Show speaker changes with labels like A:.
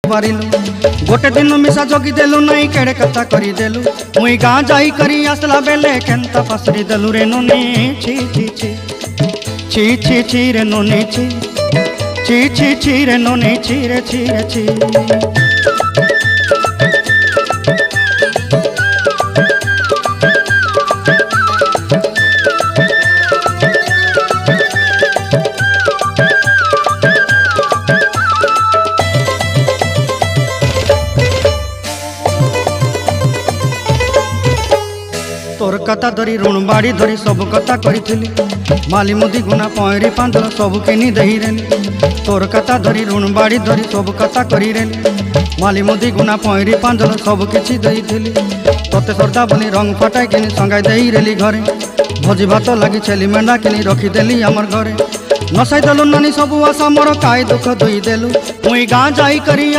A: पारिलु गोटे दिन मिसा जगी देलु नहीं केड़े कथा करी देलु मुई गाँ जाई करी आसला बेले केंता पसरी देलु रे नोनी छी छी छी छी छी छी रे नोनी छी छी छी छी रे नोनी छी रे छी रे छी। तोर कथा धरी ऋण बाड़ी धरी सब कथा करी माली मुदी गुना पहरी पांदल सब किनी दही रेली तोर कथा धरी ऋण बाड़ी धरी सब कथा करी रेली माली मुदी गुना पहरी पांदल सब किछि दही थिली तोते सरदा बोली रंग फटाई किनी संगाई दही रेली घरे भोजी भात लगी छेली मेंढा किनी रखीदेली आमर घरे नसाई देलु नानी सबु आशा मोर काय दुख दुई देलु मुई गाँ जाई करी